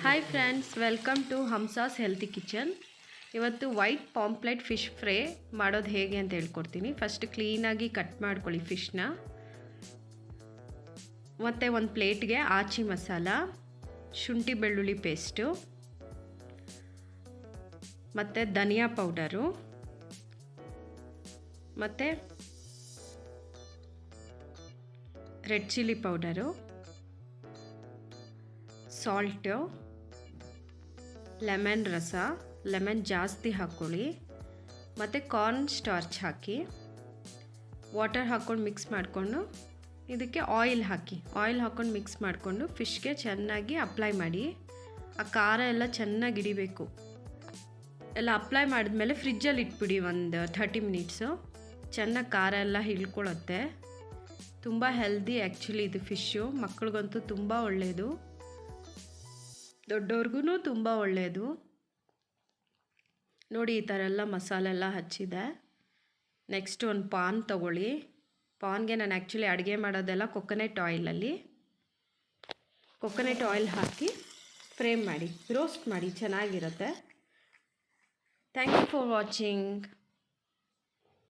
Hi friends, welcome to Hamsa's healthy kitchen. ಇವತ್ತು white pomfret fish fry ಮಾಡೋದು ಹೇಗೆ ಅಂತ ಹೇಳ್ಕೊಡ್ತೀನಿ. ಫಸ್ಟ್ ಕ್ಲೀನಾಗಿ ಕಟ್ ಮಾಡ್ಕೊಳ್ಳಿ ಫಿಶ್ನ. ಮತ್ತು ಒಂದು ಪ್ಲೇಟ್ಗೆ ಆಚಿ ಮಸಾಲ, ಶುಂಠಿ ಬೆಳ್ಳುಳ್ಳಿ ಪೇಸ್ಟು, ಮತ್ತು ಧನಿಯಾ ಪೌಡರು, ಮತ್ತು red chilli powder, salt, lemon ರಸ, ಲೆಮನ್ ಜಾಸ್ತಿ ಹಾಕ್ಕೊಳ್ಳಿ, ಮತ್ತು ಕಾರ್ನ್ ಸ್ಟಾರ್ಚ್ ಹಾಕಿ ವಾಟರ್ ಹಾಕ್ಕೊಂಡು ಮಿಕ್ಸ್ ಮಾಡಿಕೊಂಡು ಇದಕ್ಕೆ ಆಯಿಲ್ ಹಾಕ್ಕೊಂಡು ಮಿಕ್ಸ್ ಮಾಡಿಕೊಂಡು ಫಿಶ್ಗೆ ಚೆನ್ನಾಗಿ ಅಪ್ಲೈ ಮಾಡಿ. ಆ ಖಾರ ಎಲ್ಲ ಚೆನ್ನಾಗಿ ಹಿಡಿಬೇಕು. ಎಲ್ಲ ಅಪ್ಲೈ ಮಾಡಿದ್ಮೇಲೆ ಫ್ರಿಜ್ಜಲ್ಲಿ ಇಟ್ಬಿಡಿ ಒಂದು 30 ಮಿನಿಟ್ಸು. ಚೆನ್ನಾಗಿ ಖಾರ ಎಲ್ಲ ಹಿಡ್ಕೊಳ್ಳುತ್ತೆ. ತುಂಬ ಹೆಲ್ದಿ ಆ್ಯಕ್ಚುಲಿ ಇದು ಫಿಶ್ಶು. ಮಕ್ಕಳಿಗಂತೂ ತುಂಬ ಒಳ್ಳೆಯದು, ದೊಡ್ಡವ್ರಿಗೂ ತುಂಬ ಒಳ್ಳೆಯದು. ನೋಡಿ, ಈ ಥರ ಎಲ್ಲ ಮಸಾಲೆ ಎಲ್ಲ ಹಚ್ಚಿದೆ. ನೆಕ್ಸ್ಟ್ ಒಂದು ಪಾನ್ ತೊಗೊಳ್ಳಿ. ಪಾನ್ಗೆ ನಾನು ಆ್ಯಕ್ಚುಲಿ ಅಡುಗೆ ಮಾಡೋದೆಲ್ಲ ಕೊಕೊನೆಟ್ ಆಯಿಲ್ ಹಾಕಿ ಫ್ರೈ ಮಾಡಿ, ರೋಸ್ಟ್ ಮಾಡಿ, ಚೆನ್ನಾಗಿರುತ್ತೆ. Thank you for watching.